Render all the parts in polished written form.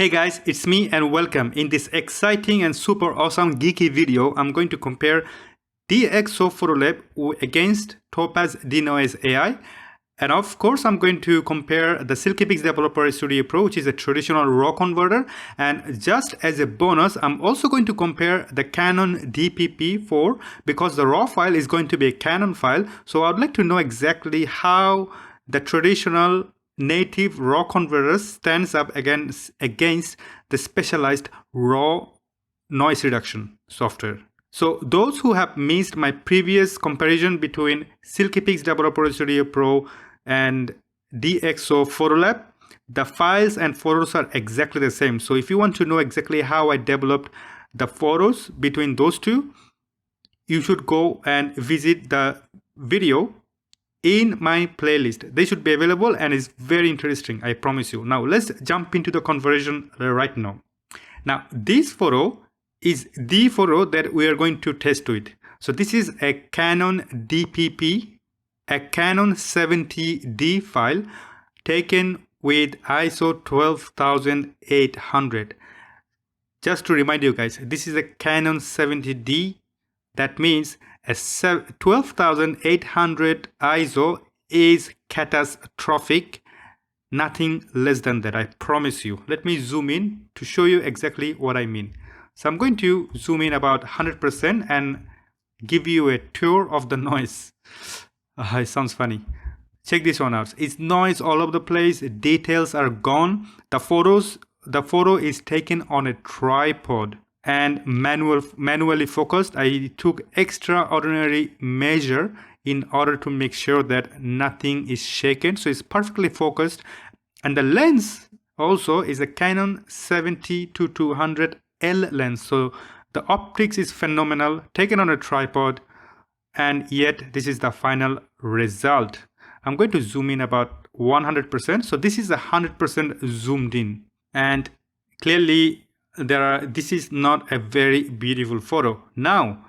Hey guys, it's me and welcome. In this exciting and super awesome geeky video, I'm going to compare DXO PhotoLab against Topaz DeNoise AI. And of course, I'm going to compare the Silkypix Developer Studio Pro, which is a traditional RAW converter. And just as a bonus, I'm also going to compare the Canon DPP4 because the RAW file is going to be a Canon file. So I'd like to know exactly how the traditional native RAW converter stands up against the specialized RAW noise reduction software. So those who have missed my previous comparison between Silkypix Developer Studio Pro and DXO PhotoLab, the files and photos are exactly the same. So if you want to know exactly how I developed the photos between those two, you should go and visit the video in my playlist. They should be available and it's very interesting, I promise you. Now let's jump into the conversion right now. Now this photo is the photo that we are going to test with. So this is a Canon DPP, a Canon 70D file taken with ISO 12800. Just to remind you guys, this is a Canon 70D. That means a 12,800 ISO is catastrophic, nothing less than that, I promise you. Let me zoom in to show you exactly what I mean. So I'm going to zoom in about 100% and give you a tour of the noise. It sounds funny. Check this one out. It's noise all over the place. Details are gone. The photo is taken on a tripod and manually focused. I took extraordinary measure in order to make sure that nothing is shaken. So it's perfectly focused. And the lens also is a Canon 70-200 L lens. So the optics is phenomenal, taken on a tripod, and yet this is the final result. I'm going to zoom in about 100%. So this is 100% zoomed in, and clearly this is not a very beautiful photo. Now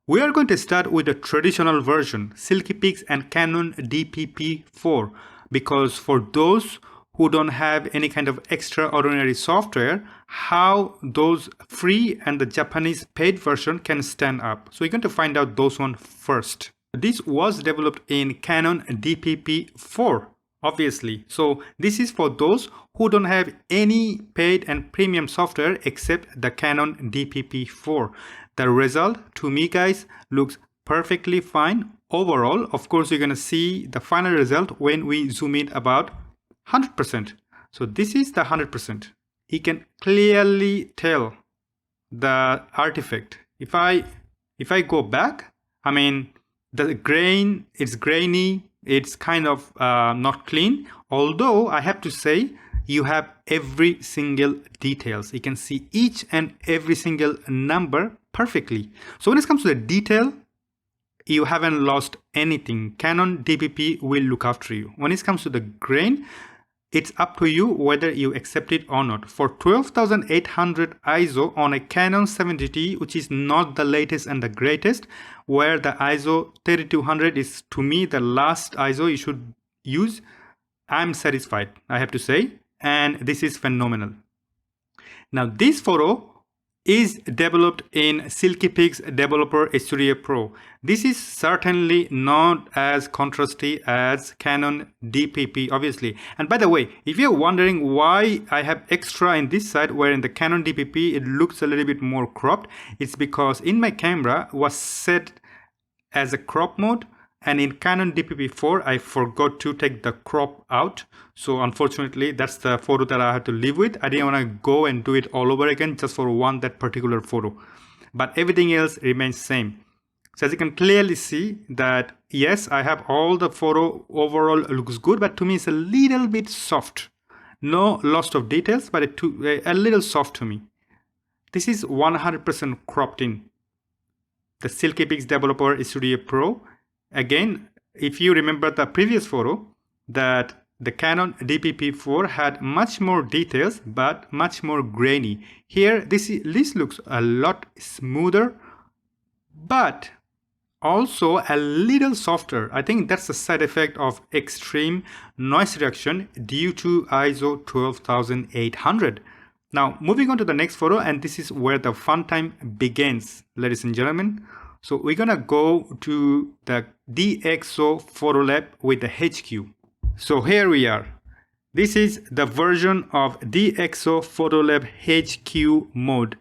we are going to start with the traditional version, Silkypix and Canon DPP4, because for those who don't have any kind of extraordinary software, how those free and the Japanese paid version can stand up. So we're going to find out those one first. This was developed in Canon DPP4, obviously. So this is for those who don't have any paid and premium software except the Canon DPP4. The result to me, guys, looks perfectly fine overall. Of course, you're going to see the final result when we zoom in about 100%. So this is the 100%. You can clearly tell the artifact. If I go back, I mean, the grain, it's grainy, it's kind of not clean. Although I have to say, you have every single details. You can see each and every single number perfectly. So when it comes to the detail, you haven't lost anything. Canon DPP will look after you. When it comes to the grain, it's up to you whether you accept it or not. For 12,800 ISO on a Canon 70D, which is not the latest and the greatest, where the ISO 3200 is to me the last ISO you should use, I'm satisfied, I have to say, and this is phenomenal. Now this photo is developed in Silkypix Developer Studio Pro. This is certainly not as contrasty as Canon DPP, obviously. And by the way, if you're wondering why I have extra in this side, where in the Canon DPP it looks a little bit more cropped, it's because in my camera was set as a crop mode, and in Canon DPP4 I forgot to take the crop out. So unfortunately that's the photo that I had to live with. I didn't want to go and do it all over again just for that particular photo, but everything else remains same. So as you can clearly see that yes, I have all the photo overall looks good, but to me it's a little bit soft. No loss of details, but a little soft to me. This is 100% cropped in the Silkypix Developer Studio Pro. Again, if you remember the previous photo, that the Canon DPP4 had much more details but much more grainy. Here this looks a lot smoother but also a little softer. I think that's a side effect of extreme noise reduction due to ISO 12800. Now moving on to the next photo, and this is where the fun time begins, ladies and gentlemen. So we're gonna go to the DXO PhotoLab with the HQ. So here we are. This is the version of DXO PhotoLab HQ mode.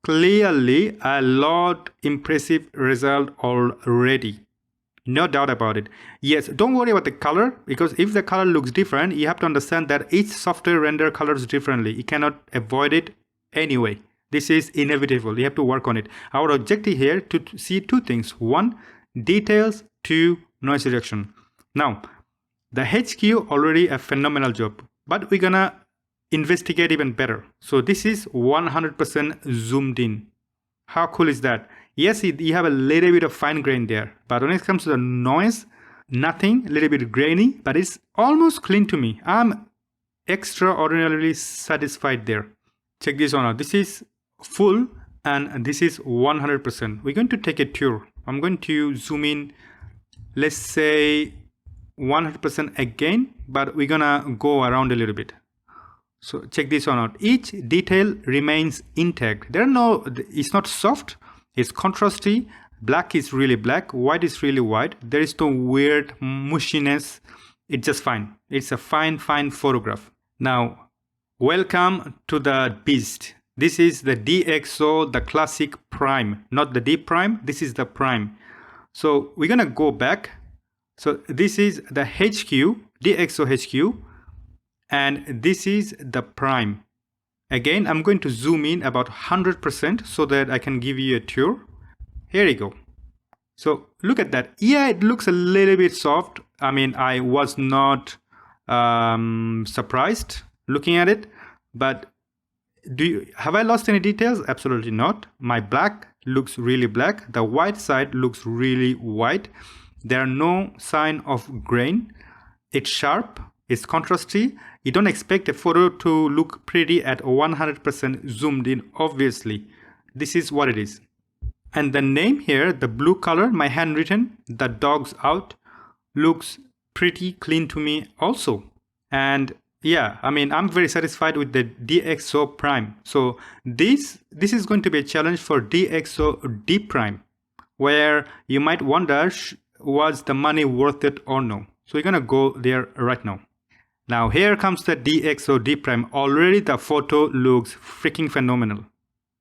Clearly a lot impressive result already. No doubt about it. Yes, don't worry about the color, because if the color looks different, you have to understand that each software render colors differently. You cannot avoid it anyway. This is inevitable. You have to work on it. Our objective here to see two things. One, details. Two, noise reduction. Now, the HQ already a phenomenal job, but we're gonna investigate even better. So this is 100% zoomed in. How cool is that? Yes, you have a little bit of fine grain there, but when it comes to the noise, nothing, a little bit grainy, but it's almost clean to me. I'm extraordinarily satisfied there. Check this one out. This is full and this is 100%. We're going to take a tour. I'm going to zoom in, let's say 100% again, but we're gonna go around a little bit. So check this one out. Each detail remains intact. It's not soft. It's contrasty. Black is really black. White is really white. There is no weird mushiness. It's just fine. It's a fine photograph. Now, welcome to the beast. This is the DXO, the classic prime, not the D prime. This is the prime. So we're gonna go back. So this is the HQ, DXO HQ, and this is the prime. Again, I'm going to zoom in about 100% so that I can give you a tour. Here you go. So look at that. Yeah, it looks a little bit soft. I mean, I was not surprised looking at it, but have I lost any details? Absolutely not. My black looks really black. The white side looks really white. There are no sign of grain. It's sharp. It's contrasty. You don't expect a photo to look pretty at 100% zoomed in, obviously. This is what it is. And the name here, the blue color, my handwritten, the dog's out, looks pretty clean to me also. And yeah, I mean, I'm very satisfied with the DXO Prime. So this is going to be a challenge for DXO D Prime, where you might wonder, was the money worth it or no? So we're gonna go there right now. Now here comes the DXO D Prime. Already the photo looks freaking phenomenal.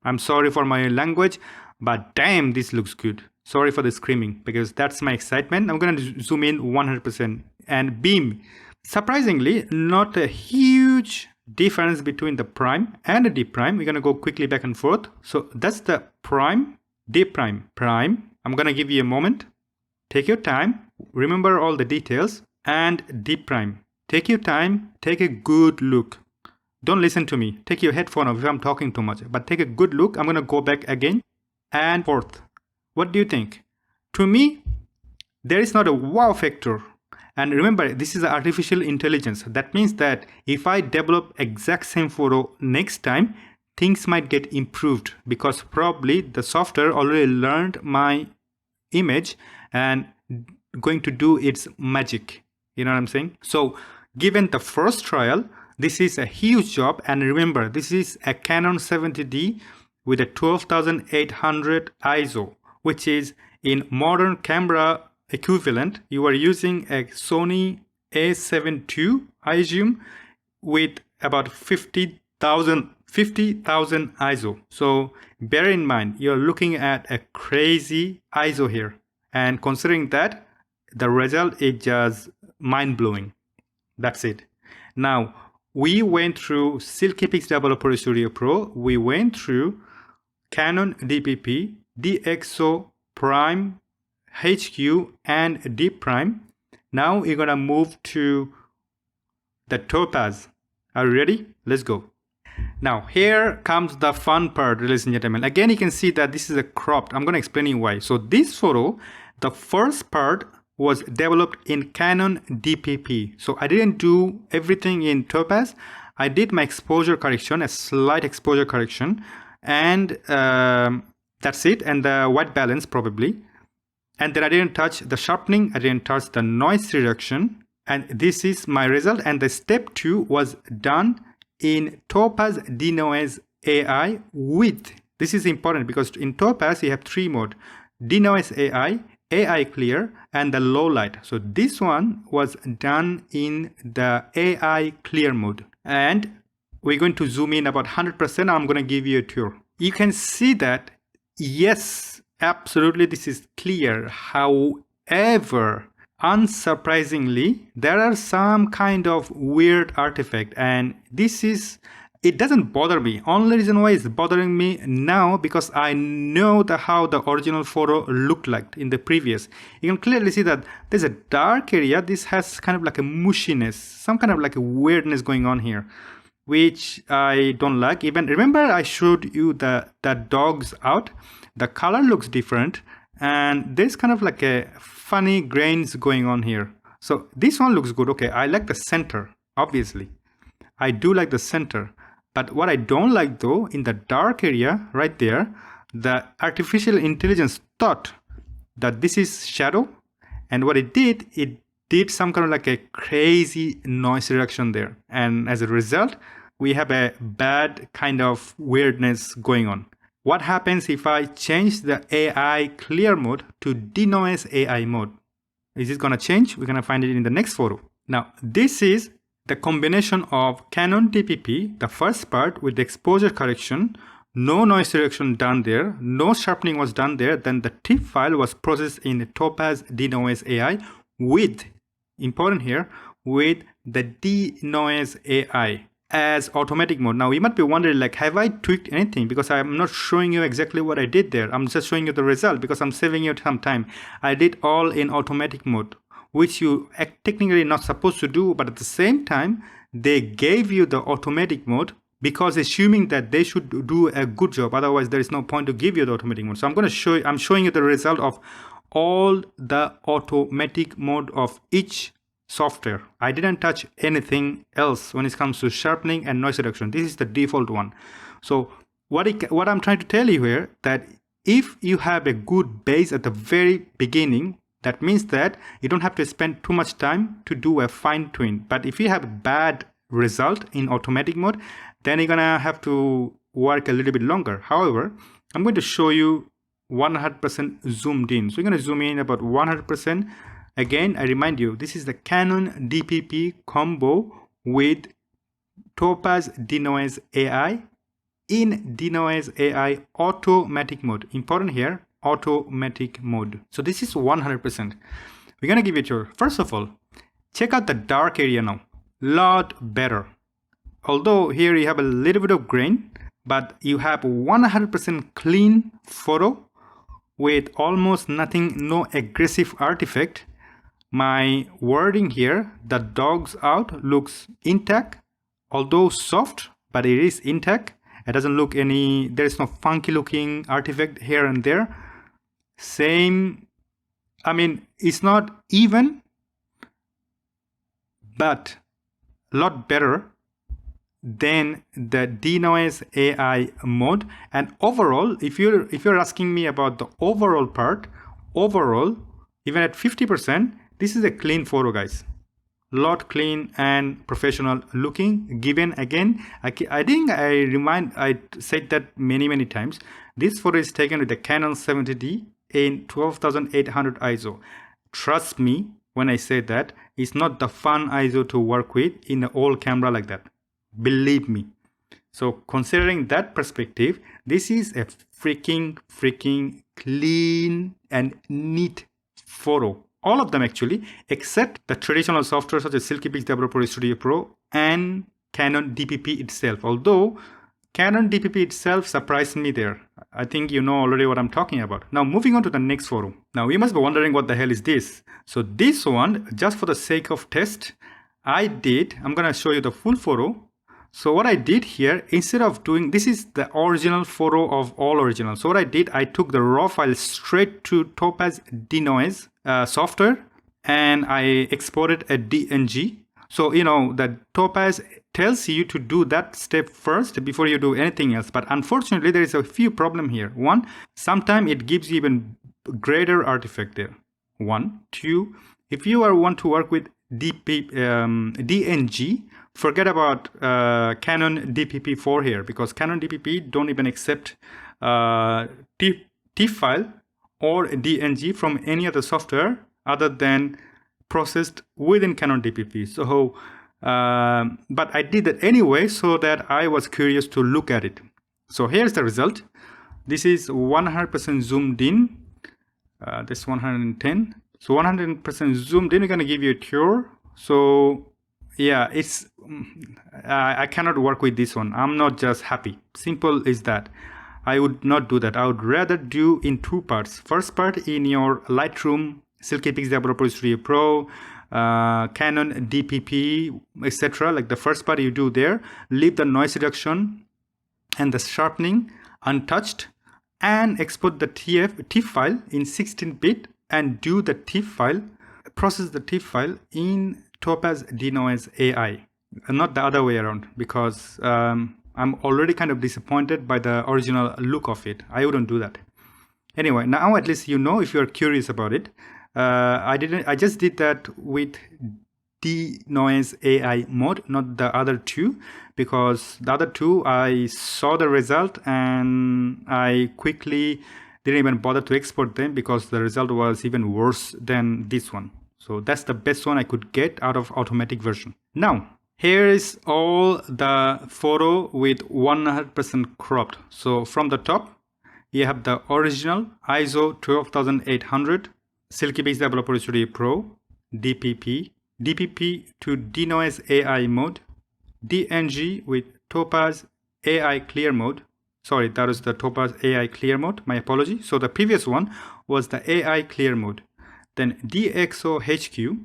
I'm sorry for my language, but damn, this looks good. Sorry for the screaming, because that's my excitement. I'm gonna zoom in 100% and beam. Surprisingly, not a huge difference between the prime and the D Prime. We're gonna go quickly back and forth. So that's the prime, D Prime, prime. I'm gonna give you a moment. Take your time. Remember all the details. And D Prime. Take your time, take a good look. Don't listen to me. Take your headphone off if I'm talking too much, but take a good look. I'm going to go back again and forth. What do you think? To me, there is not a wow factor. And remember, this is artificial intelligence. That means that if I develop exact same photo next time, things might get improved, because probably the software already learned my image and going to do its magic. You know what I'm saying? So given the first trial, this is a huge job. And remember, this is a Canon 70D with a 12,800 ISO, which is in modern camera equivalent. You are using a Sony A7 II, I assume, with about 50,000 ISO. So bear in mind, you're looking at a crazy ISO here. And considering that, the result is just mind-blowing. That's it. Now, we went through Silkypix Developer Studio Pro. We went through Canon DPP, DXO Prime, HQ, and D Prime. Now we're gonna move to the Topaz. Are you ready? Let's go. Now here comes the fun part, ladies and gentlemen. Again, you can see that this is a cropped. I'm gonna explain you why. So this photo, the first part was developed in Canon DPP. So I didn't do everything in Topaz. I did my exposure correction, a slight exposure correction, and that's it. And the white balance probably. And then I didn't touch the sharpening. I didn't touch the noise reduction. And this is my result. And the step 2 was done in Topaz DeNoise AI with, this is important because in Topaz you have 3 modes: DeNoise AI, AI Clear, and the low light. So this one was done in the AI Clear mode. And we're going to zoom in about 100%. I'm going to give you a tour. You can see that, yes, absolutely, this is clear. However, unsurprisingly, there are some kind of weird artifact, and it doesn't bother me. Only reason why it's bothering me now, because I know how the original photo looked like in the previous. You can clearly see that there's a dark area. This has kind of like a mushiness, some kind of like a weirdness going on here, which I don't like. Even remember I showed you the dogs out. The color looks different, and there's kind of like a funny grains going on here. So this one looks good. Okay, I like the center, obviously. I do like the center. But what I don't like though, in the dark area right there, the artificial intelligence thought that this is shadow, and what it did some kind of like a crazy noise reduction there. And as a result, we have a bad kind of weirdness going on. What happens if I change the AI clear mode to DeNoise AI mode? Is it going to change? We're going to find it in the next photo. Now, this is the combination of Canon DPP, the first part with the exposure correction, no noise reduction done there, no sharpening was done there, then the TIFF file was processed in Topaz DeNoise AI with, important here, with the DeNoise AI as automatic mode. Now you might be wondering, like, have I tweaked anything? Because I'm not showing you exactly what I did there. I'm just showing you the result because I'm saving you some time. I did all in automatic mode, which you technically not supposed to do, but at the same time, they gave you the automatic mode because assuming that they should do a good job. Otherwise, there is no point to give you the automatic mode. So I'm showing you the result of all the automatic mode of each software. I didn't touch anything else when it comes to sharpening and noise reduction. This is the default one. So what I'm trying to tell you here, that if you have a good base at the very beginning, that means that you don't have to spend too much time to do a fine tune. But if you have a bad result in automatic mode, then you're gonna have to work a little bit longer. However, I'm going to show you 100% zoomed in. So we're going to zoom in about 100%. Again, I remind you, this is the Canon DPP combo with Topaz DeNoise AI in DeNoise AI automatic mode. Important here, automatic mode. So this is 100%. We're going to give it your, first of all, check out the dark area now. Lot better. Although here you have a little bit of grain, but you have 100% clean photo with almost nothing, no aggressive artifact. My wording here, the dogs out, looks intact, although soft, but it is intact. It doesn't look any, there is no funky looking artifact here and there. Same, I mean, it's not even, but a lot better than the DeNoise AI mode. And overall, if you're asking me about the overall part, overall, even at 50%, this is a clean photo, guys. Lot clean and professional looking. Given again, I think I said that many times. This photo is taken with the Canon 70D in 12,800 ISO. Trust me when I say that it's not the fun ISO to work with in an old camera like that. Believe me. So considering that perspective, this is a freaking clean and neat photo. All of them actually, except the traditional software such as Silkypix, Pro, Studio Pro, and Canon DPP itself. Although Canon DPP itself surprised me there. I think you know already what I'm talking about. Now moving on to the next photo. Now you must be wondering what the hell is this. So this one, just for the sake of test, I'm gonna show you the full photo. So what I did here, instead of doing, this is the original photo of all original. So what I did, I took the raw file straight to Topaz DeNoise software, and I exported a DNG. So, you know, the Topaz tells you to do that step first before you do anything else. But unfortunately, there is a few problem here. One, sometimes it gives you even greater artifact there. 1, 2, if you want to work with DNG Forget about Canon DPP 4 here, because Canon DPP don't even accept TIFF file or DNG from any other software other than processed within Canon DPP. So, but I did that anyway, so that I was curious to look at it. So here's the result. This is 100% zoomed in. This 110. So 100% zoomed in. We're gonna give you a tour. So yeah, it's I cannot work with this one. I'm not just happy. Simple is that. I would not do that. I would rather do in two parts. First part in your Lightroom, Silkypix Developer Studio Pro, Canon DPP, etc. Like the first part you do there, leave the noise reduction and the sharpening untouched, and export the TIFF file in 16-bit and do the TIFF file, process the TIFF file in Topaz DeNoise AI, not the other way around, because I'm already kind of disappointed by the original look of it. I wouldn't do that. Anyway, now at least you know if you're curious about it. I just did that with DeNoise AI mode, not the other two, because the other two I saw the result and I quickly didn't even bother to export them because the result was even worse than this one. So that's the best one I could get out of automatic version. Now, here is all the photo with 100% cropped. So from the top, you have the original ISO 12800, Silkypix Developer Studio Pro, DPP, DPP to DeNoise AI mode, DNG with Topaz AI clear mode. Sorry, that was the Topaz AI clear mode. My apology. So the previous one was the AI clear mode. Then DXO HQ,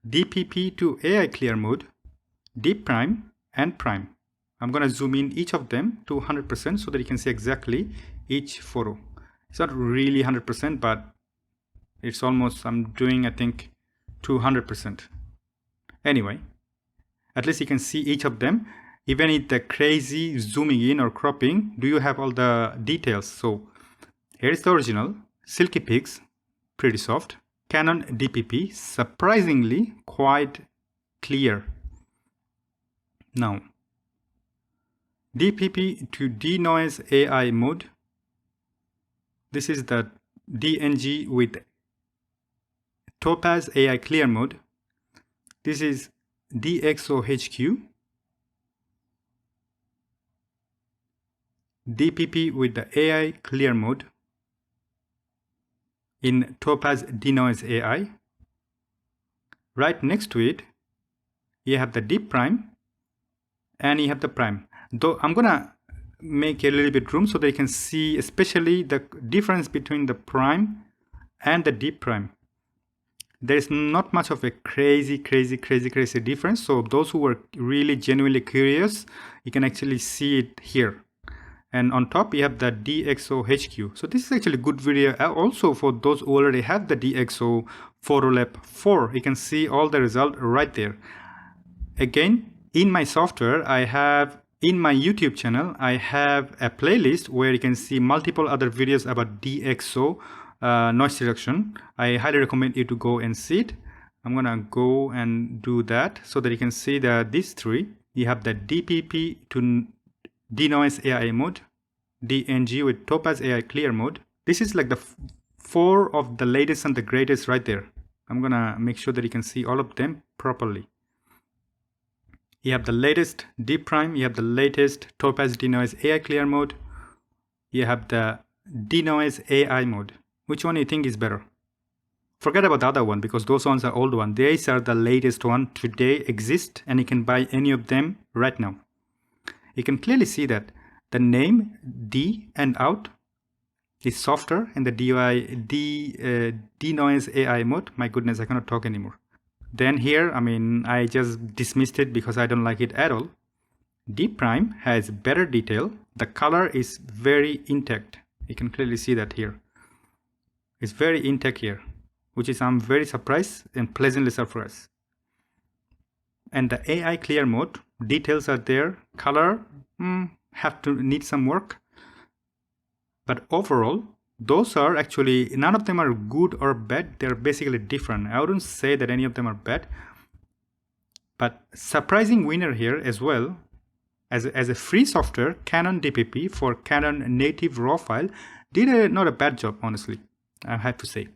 DPP to AI clear mode, Deep Prime and Prime. I'm going to zoom in each of them to 100% so that you can see exactly each photo. It's not really 100%, but it's almost, I'm doing, I think, 200%. Anyway, at least you can see each of them. Even in the crazy zooming in or cropping, do you have all the details? So here's the original, Silkypix, pretty soft. Canon DPP, surprisingly quite clear. Now, DPP to DeNoise AI mode. This is the DNG with Topaz AI clear mode. This is DXO HQ. DPP with the AI clear mode in Topaz DeNoise AI. Right next to it, you have the Deep Prime and you have the Prime. Though I'm gonna make a little bit room so that you can see especially the difference between the Prime and the Deep Prime. There is not much of a crazy difference. So those who were really genuinely curious, you can actually see it here. And on top, you have the DXO HQ. So this is actually a good video also for those who already have the DXO PhotoLab 4. You can see all the result right there. Again, in my software, I have, in my YouTube channel, I have a playlist where you can see multiple other videos about DXO noise reduction. I highly recommend you to go and see it. I'm gonna go and do that so that you can see that these three. You have the DPP to DeNoise AI mode, DNG with Topaz AI clear mode. This is like the four of the latest and the greatest right there. I'm gonna make sure that you can see all of them properly. You have the latest Deep Prime, you have the latest Topaz DeNoise AI clear mode, you have the DeNoise AI mode. Which one do you think is better? Forget about the other one because those ones are old ones. These are the latest one today exist and you can buy any of them right now. You can clearly see that the name D and out is softer in the DeNoise AI mode. My goodness, I cannot talk anymore. Then here, I mean, I just dismissed it because I don't like it at all. Deep Prime has better detail. The color is very intact. You can clearly see that here. It's very intact here, which is I'm very surprised and pleasantly surprised. And the AI clear mode, details are there. Color have to need some work. But overall, those are actually, none of them are good or bad. They're basically different. I wouldn't say that any of them are bad. But surprising winner here as well, as a free software, Canon DPP for Canon native raw file did not a bad job, honestly, I have to say.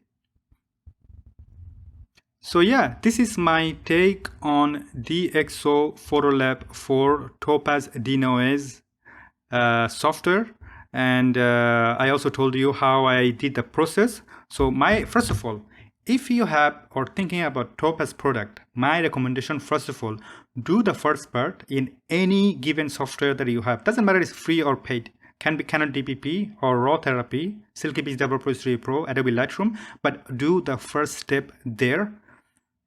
So yeah, this is my take on DXO PhotoLab for Topaz DeNoise software, and I also told you how I did the process. So first of all, if you have or thinking about Topaz product, my recommendation, first of all, do the first part in any given software that you have. Doesn't matter if it's free or paid. Can be Canon DPP or Raw Therapy, Silkypix Developer Studio Pro, Adobe Lightroom, but do the first step there.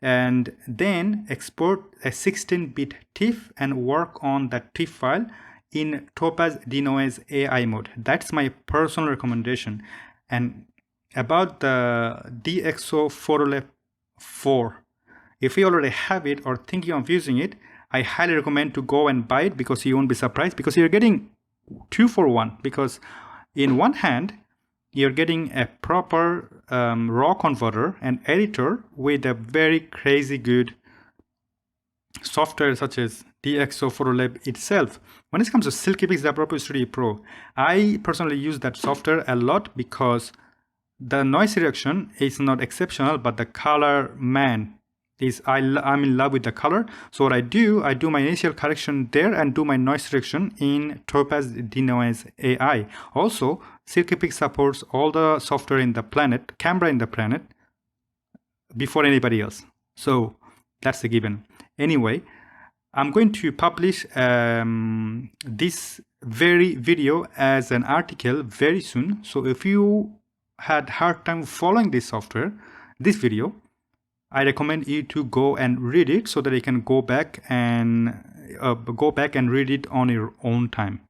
And then export a 16-bit TIFF and work on that TIFF file in Topaz DeNoise AI mode. That's my personal recommendation. And about the DXO PhotoLab 4, if you already have it or thinking of using it, I highly recommend to go and buy it, because you won't be surprised, because you're getting 2 for 1. Because in one hand, you're getting a proper raw converter and editor with a very crazy good software such as DXO PhotoLab itself. When it comes to Silkypix Developer Studio Pro, I personally use that software a lot because the noise reduction is not exceptional, but the color, man, I'm in love with the color. So what I do my initial correction there and do my noise reduction in Topaz DeNoise AI. Also, Silkypix supports all the software in the planet, camera in the planet, before anybody else. So that's a given. Anyway, I'm going to publish this very video as an article very soon. So if you had hard time following this software, this video, I recommend you to go and read it so that you can go back and read it on your own time.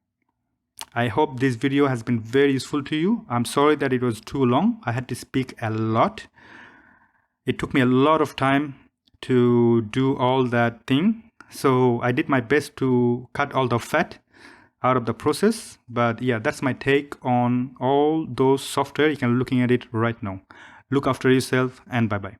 I hope this video has been very useful to you. I'm sorry that it was too long. I had to speak a lot. It took me a lot of time to do all that thing. So I did my best to cut all the fat out of the process. But yeah, that's my take on all those software. You can looking at it right now. Look after yourself and bye-bye.